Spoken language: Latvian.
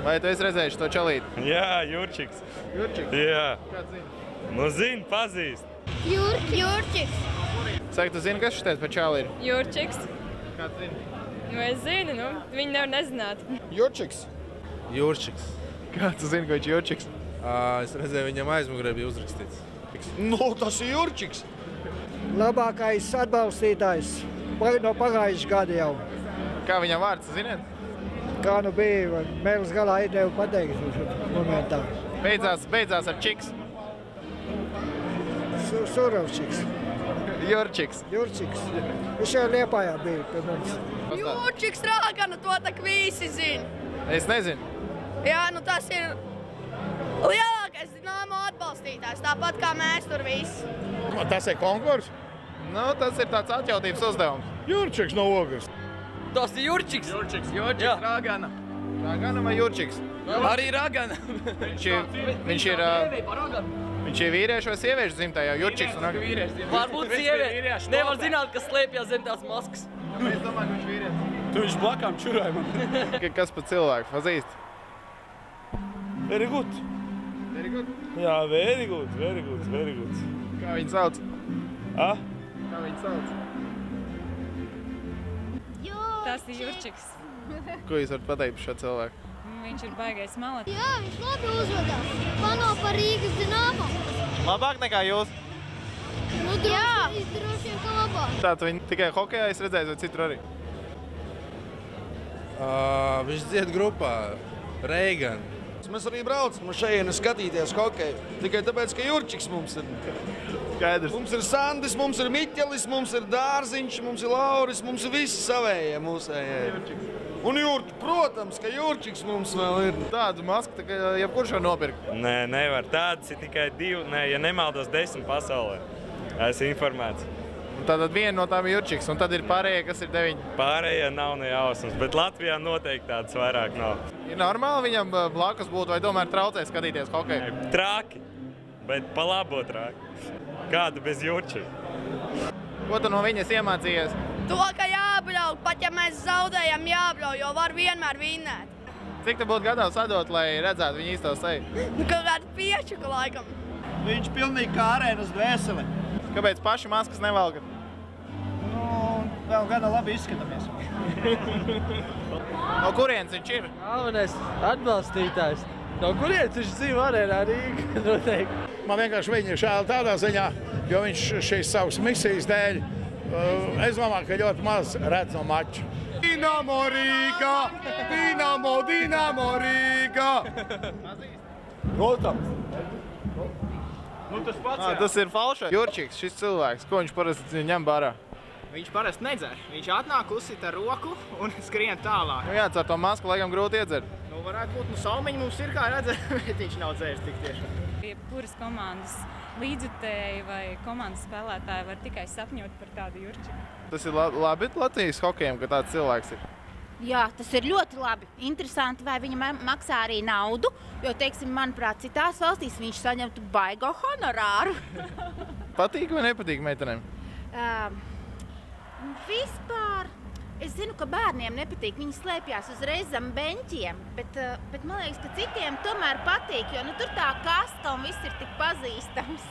Vai tu esi redzējis to čalīti? Jā, Jurčiks. Jurčiks? Jā. Kāds zini? Nu zini, pazīst. Jurčiks. Saka, tu zini, kas šitais par čali ir? Jurčiks. Kāds zini? Nu, es zinu, nu, viņi nevar nezināt. Jurčiks? Jurčiks. Kā tu zini, ko viņš Jurčiks? Es redzēju, viņam aizmugurē bija uzrakstīts. Nu, tas ir Jurčiks. Labākais atbalstītājs no pagājušā gada jau. Kā viņam vārds, ziniet? Kā nu bija, mēlis galā ideju pateikt momentā. Beidzās ar čiks. Surovčiks. Jurčiks. Jurčiks. Viņš jau Liepājā bija pie mums. Jurčiks Rāgana, to tak visi zina. Es nezinu. Jā, nu tas ir lielākais Dinamo atbalstītājs, tāpat kā mēs tur visi. Tas ir konkurs? Nu, tas ir tāds atjautības uzdevums. Jurčiks no Ogres. Tas ir Jurčiks. Jurčiks, Rāgana. Rāgana vai Jurčiks? Arī Rāgana. Viņš ir vīriešu vai sieviešu dzimtā jau, Jurčiks un Rāgana. Varbūt sievieši. Nevar zināt, kas slēpjas zem tās maskas. Es domāju, ka viņš vīrietis. Tu viņš blakām čurāja man. Kas par cilvēku? Pazīst? Very good. Very good. Jā, very good, very good, very good. Kā viņu sauc? A? Kā viņu sauc? Tas ir Jurčiks. Ko jūs varat pateikt par šo cilvēku? Viņš ir baigais malets. Jā, viņš labi uzvedās. Pano par Rīgas Dinamo. Labāk nekā jūs? Nu, droši vien, ka labāk. Tātad viņi tikai hokejā es redzēju, vai citur arī? Viņš dzied grupā Reigan. Mēs arī braucam šeit skatīties hokeju. Tikai tāpēc, ka Jurčiks mums ir. Skaidrs. Mums ir Sandis, mums ir Miķelis, mums ir Dārziņš, mums ir Lauris, mums ir visi savējie mūsējie. Un Jurči, protams, ka Jurčiks mums vēl ir. Tādu masku, tā kā jebkurš var nopirkt. Nē, nevar. Tādas ir tikai 2, ja nemaldos 10 pasaulē. Esmu informēts. Tātad viena no tām ir Jurčiks, un tad ir pārējie, kas ir 9. Pārējie nav ne jausmas, bet Latvijā noteikti tādas vairāk nav. Ir normāli viņam blakus būt, vai tomēr traucē skatīties hokeju? Trāki, bet pa labo trāki. Kādu bez Jurčika? Ko tu no viņas iemācījies? To, ka jābrauk, pat ja mēs zaudējam, jābrauk, jo var vienmēr vinnēt. Cik te būtu gatavs atdot, lai redzētu viņu īsto seju? Nu, kaut kādu piečuku laikam. Viņš pilnīgi kā arēnas dvēseli. Kāpēc paši maskas nevalkat? Nu, vēl gana labi izskatāmies. No kurienes viņš ir? Galvenais atbalstītājs. No kurienes viņš dzīvo arēnā Rīga noteikti. Man vienkārši viņa ir žēl tādā ziņā, jo viņš šīs savas misijas dēļ, es domāju, ka ļoti maz redz no mača. Dinamo Rīga! Dinamo Rīga! Protams. Nu, tas ir falšais. Jurčiks, šis cilvēks, ko viņš parasti ņem barā? Viņš parasti nedzer. Viņš atnāk, uzsit ar roku un skrien tālāk. Nu jā, ar to masku laikam grūti iedzert. Nu, varētu būt, salmiņi mums ir kā redzēt, bet viņš nav dzērs tik tiešām. Jebkuras komandas līdzjutēji vai komandas spēlētāji var tikai sapņot par tādu Jurčiku. Tas ir labi Latvijas hokejam, ka tāds cilvēks ir. Jā, tas ir ļoti labi. Interesanti, vai viņa maksā arī naudu, jo, teiksim, manuprāt, citās valstīs viņš saņemtu baigo honorāru. Patīk vai nepatīk meitenēm? Vispār, es zinu, ka bērniem nepatīk. Viņi slēpjās uzreiz zem beņķiem, bet man liekas, ka citiem tomēr patīk, jo nu, tur tā kasta un viss ir tik pazīstams.